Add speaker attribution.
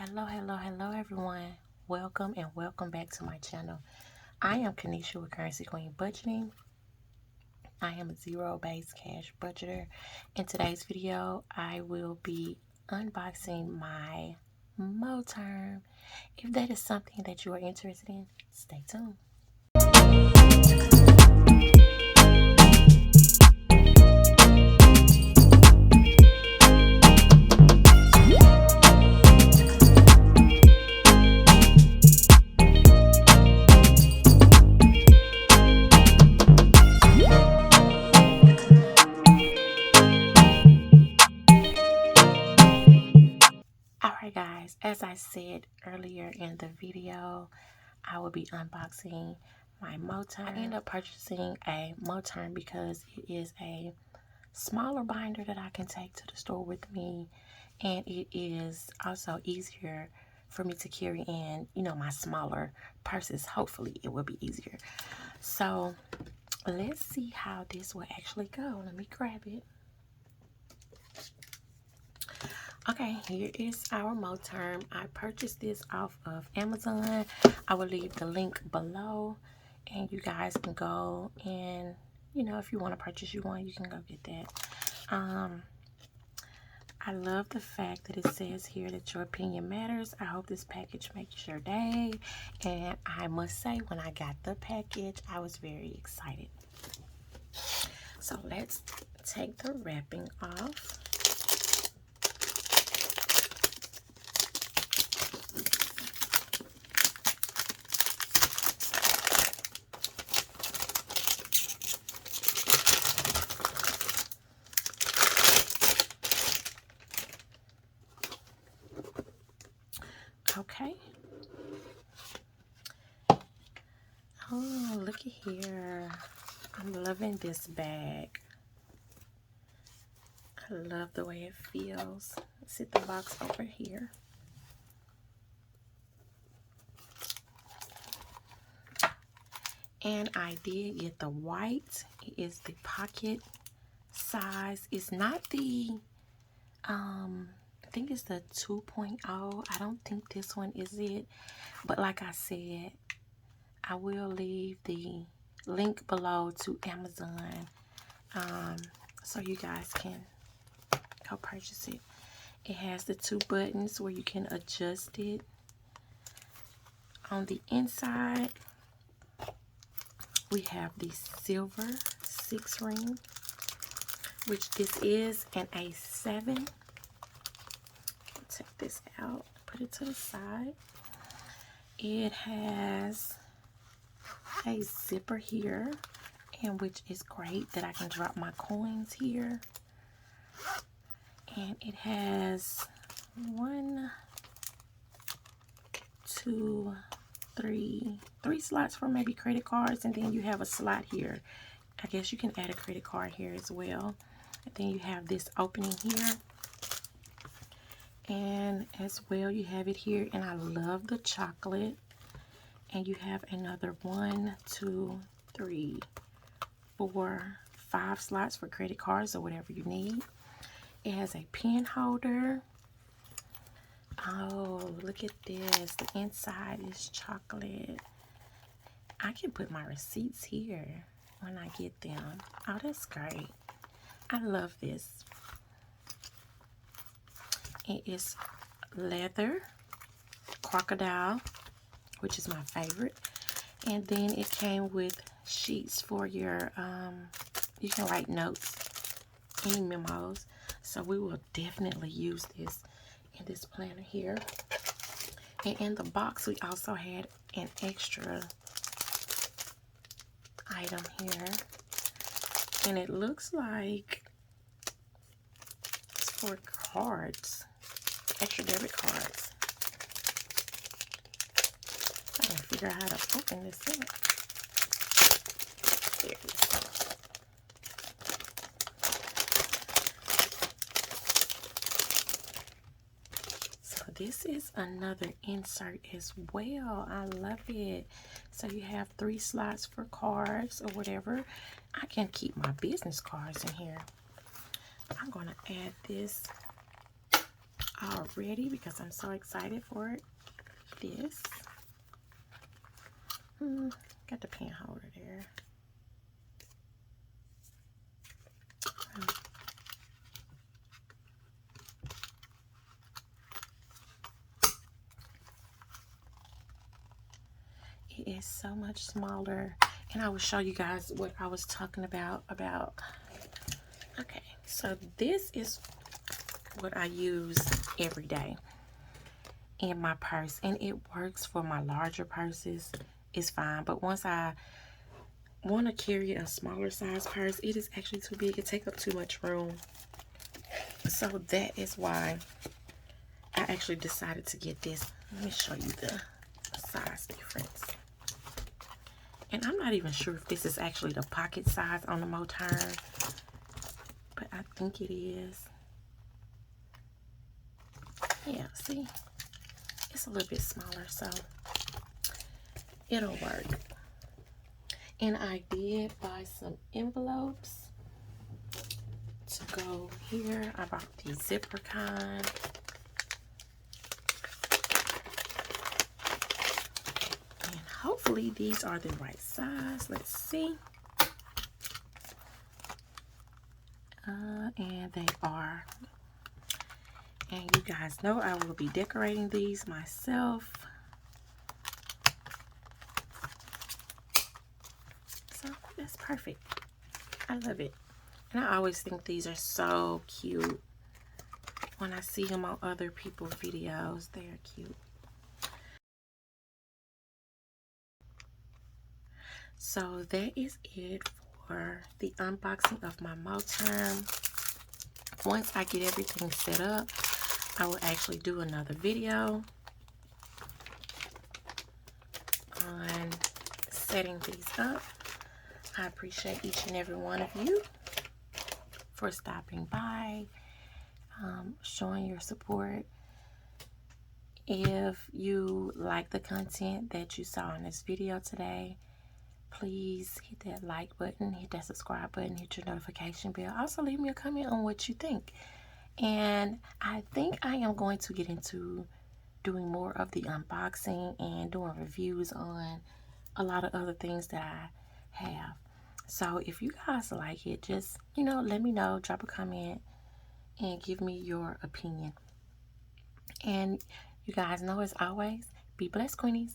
Speaker 1: Hello everyone. Welcome and welcome back to my channel. I am Kanisha with Kurrency Kween Budgeting. I am a zero-based cash budgeter. In today's video, I will be unboxing my Moterm. If that is something that you are interested in, stay tuned. Alright guys, as I said earlier in the video, I will be unboxing my Moterm. I ended up purchasing a Moterm because it is a smaller binder that I can take to the store with me, and it is also easier for me to carry in, my smaller purses. Hopefully it will be easier. So let's see how this will actually go. Let me grab it. Okay, here is our Moterm. I purchased this off of Amazon. I will leave the link below, and you guys can go and, if you want to purchase you one, you can go get that. I love the fact that it says here that your opinion matters. I hope this package makes your day. And I must say, when I got the package, I was very excited. So let's take the wrapping off. Okay. Oh, looky here. I'm loving this bag. I love the way it feels. Let's set the box over here. And I did get the white. It is the pocket size. It's not the, I think it's the 2.0. I don't think this one is it. But like I said, I will leave the link below to Amazon, so you guys can go purchase it. It has the 2 buttons where you can adjust it. On the inside, we have the silver 6-ring, which this is an A7. Take this out, put it to the side. It has a zipper here, and which is great that I can drop my coins here. And it has 1, 2, 3 slots for maybe credit cards, and then you have a slot here. I guess you can add a credit card here as well. And then you have this opening here, and as well you have it here. And I love the chocolate. And you have another 1, 2, 3, 4, 5 slots for credit cards or whatever you need. It has a pen holder. Oh, look at this. The inside is chocolate. I can put my receipts here when I get them. Oh, that's great. I love this. It is leather, crocodile, which is my favorite. And then it came with sheets for your, you can write notes, any memos. So we will definitely use this in this planner here. And in the box, we also had an extra item here. And it looks like it's for cards, extra debit cards. I can figure out how to open this up. There it is. So this is another insert as well. I love it. So you have 3 slots for cards or whatever. I can keep my business cards in here. I'm going to add this already because I'm so excited for this. Got the pen holder there. It is so much smaller, and I will show you guys what I was talking about. Okay, so this is what I use every day in my purse, and it works for my larger purses. It's fine, but once I want to carry a smaller size purse, it is actually too big. It takes up too much room. So that is why I actually decided to get this. Let me show you the size difference. And I'm not even sure if this is actually the pocket size on the Moterm, but I think it is. Yeah, see? It's a little bit smaller, so it'll work. And I did buy some envelopes to go here. I bought the zipper kind. And hopefully these are the right size. Let's see. And they are. And you guys know I will be decorating these myself. So that's perfect. I love it. And I always think these are so cute. When I see them on other people's videos, they are cute. So that is it for the unboxing of my Moterm. Once I get everything set up, I will actually do another video on setting these up. I appreciate each and every one of you for stopping by, showing your support. If you like the content that you saw in this video today, please hit that like button, hit that subscribe button, hit your notification bell. Also leave me a comment on what you think. And I think I am going to get into doing more of the unboxing and doing reviews on a lot of other things that I have. So if you guys like it, just, let me know, drop a comment, and give me your opinion. And you guys know, as always, be blessed, Queenies.